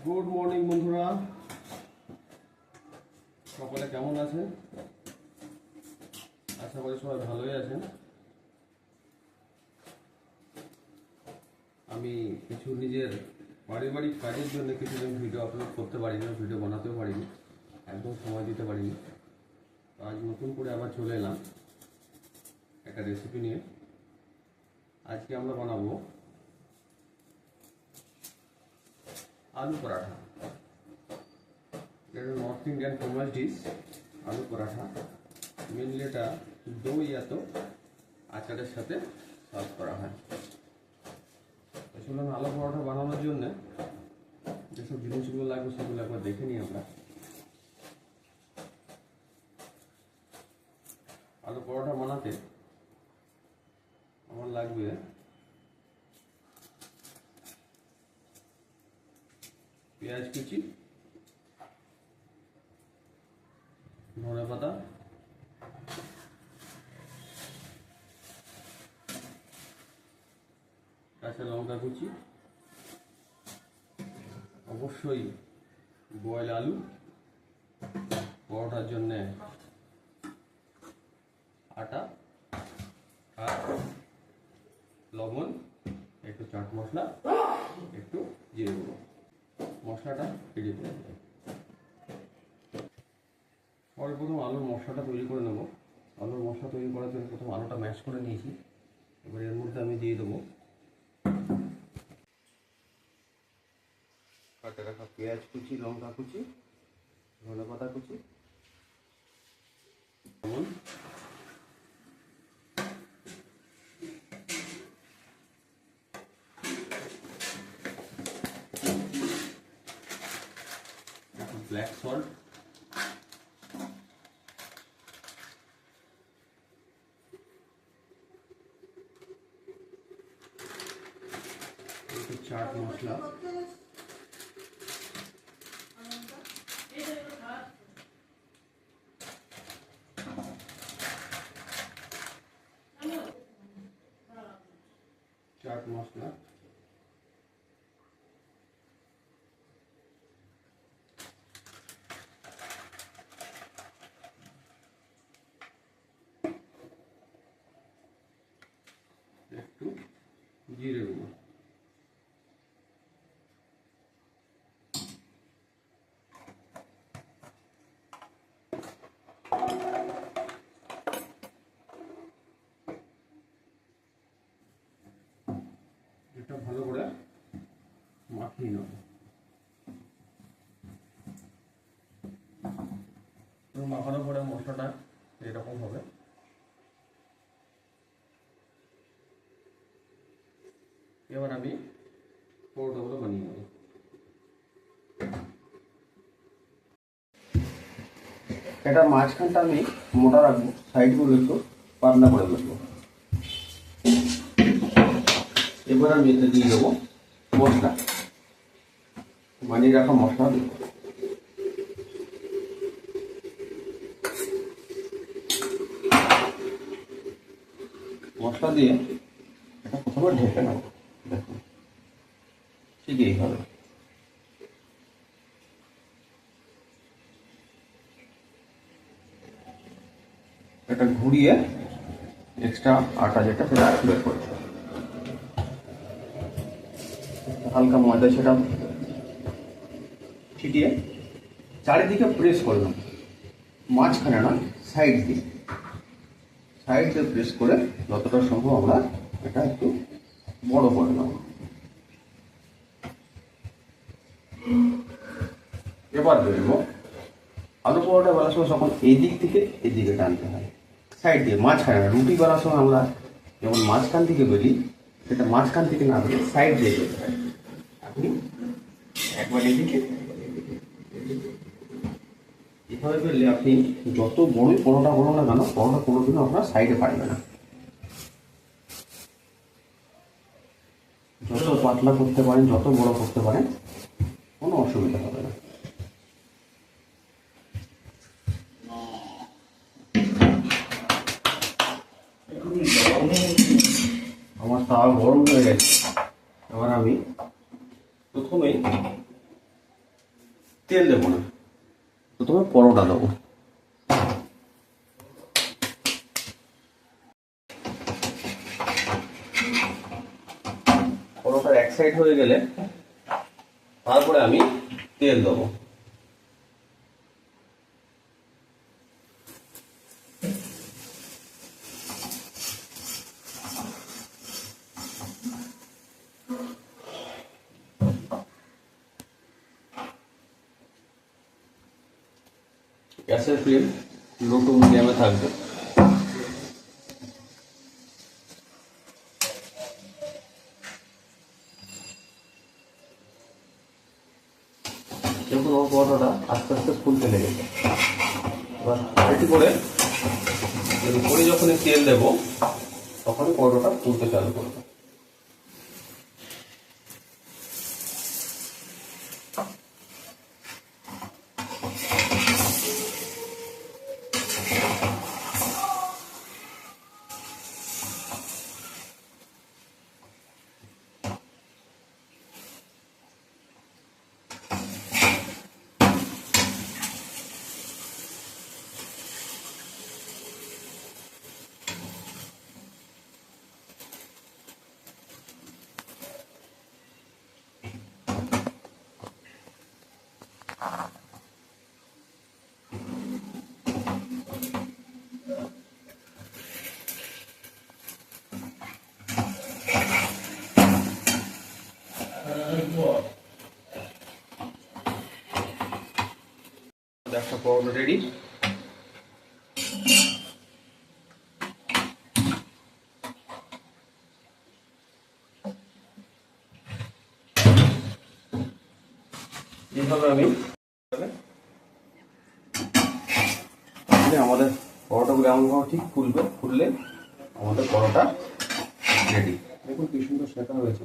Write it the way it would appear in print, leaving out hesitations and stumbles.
Good morning বন্ধুরা, সকলে কেমন আছেন? আশা করি সবাই ভালোই আছেন। আমি কিছু নিজের পারিবারিক কাজের জন্য কিছুদিন ভিডিও আপলোড করতে পারিনি, ভিডিও বানাতেও পারিনি, একদম সময় দিতে পারিনি। আজ নতুন করে আবার চলে এলাম একটা রেসিপি নিয়ে। আজকে আমরা বানাবো আলু পরাঠা। এটা নর্থ ইন্ডিয়ান ফেমাস ডিশ আলু পরাঠা। মেনলি এটা দই এত আচারের সাথে সার্ভ করা হয়। আসলে আলু পরোটা বানানোর জন্য যেসব জিনিসগুলো লাগবে সেগুলো একবার দেখে নিই আমরা। আলু পরোটা বানাতে আমার লাগবে পেঁয়াজ কুচি, ধনে পাতা, কাঁচা লঙ্কা কুচি, অবশ্যই বয়েল আলু, পরোটার জন্য আটা, আর লবণ, একটু চাট মশলা, একটু জিরে গুঁড়ো। মশলাটা রেডি করে দেবো। পরে প্রথম আলুর মশলাটা তৈরি করে নেব। আলুর মশলা তৈরি করার জন্য প্রথম আলুটা ম্যাশ করে নিয়েছি। এবার এর মধ্যে আমি দিয়ে দেবো কাটে রাখা পেঁয়াজ কুচি, লঙ্কা কুচি, ধনে পাতা কুচি, লবণ, ব্ল্যাক সল্ট, একটু চাট মশলা, চাট মশলা, একটু জিরে গুঁড়ো। এটা ভালো করে মাখিয়ে নেব। মাখানোর পরে মশলাটা এরকম হবে। এবার আমি পরোটাগুলো বানিয়ে নেব। এটা মাঝখানটা আমি মোটা রাখবো, সাইডগুলো একটু পাতলা করে দেবো। এবার আমি এতে দিয়ে দেবো মশলা, বানিয়ে রাখা মশলা দেবো। মশলা দিয়ে এটা প্রথমে ঢেকে নেব। দেখুন ঠিক এইভাবে। এটা ঘুরিয়ে এক্সট্রা আটা যেটা সেটা বের করে হালকা ময়দা সেটা ছিটিয়ে চারিদিকে প্রেস করলাম, মাঝখানে নয়, সাইড দিয়ে প্রেস করে যতটা সম্ভব আমরা এটা একটু বড় করে নেব। এবার দেখবো আলু পরোটা বেলার সময় যখন এই দিক থেকে এই দিকে টানতে হয়, সাইড দিয়ে, মাঝখানে। রুটি বেলার সময় আমরা যেমন মাঝখান থেকে বেরি, সেটা মাঝখান থেকে না বেরিয়ে সাইড দিয়ে বেরতে হয়। আপনি একবার এদিকে এভাবে বেরলে আপনি যত বড়ই পরোটা বলো না কেন, পরোটা কোনোদিনও আপনার সাইডে পারবে না। যত পাতলা করতে পারেন, যত বড় করতে পারেন, কোনো অসুবিধা হবে না। আমার তাওয়া গরম হয়ে গেছে। এবার আমি প্রথমেই তেল দেবো না, প্রথমে পরোটা দেবো। পরোটার এক সাইড হয়ে গেলে তারপরে আমি তেল দেবো। গ্যাসের ফ্লেম লো টু মিডিয়ামে থাকবে। দেখুন আমার পরোটাটা আস্তে আস্তে ফুলতে লেগেছে। এবার আরেকটু করে এর উপরে যখনই তেল দেবো তখনই পরোটাটা ফুলতে চালু করবে। একটা পরোটা রেডি। এইভাবে আমি আমাদের পরোটাগুলো এমনভাবে ঠিক ফুলবে, ফুললে আমাদের পরোটা রেডি। দেখুন কি সুন্দর সেঁকা হয়েছে।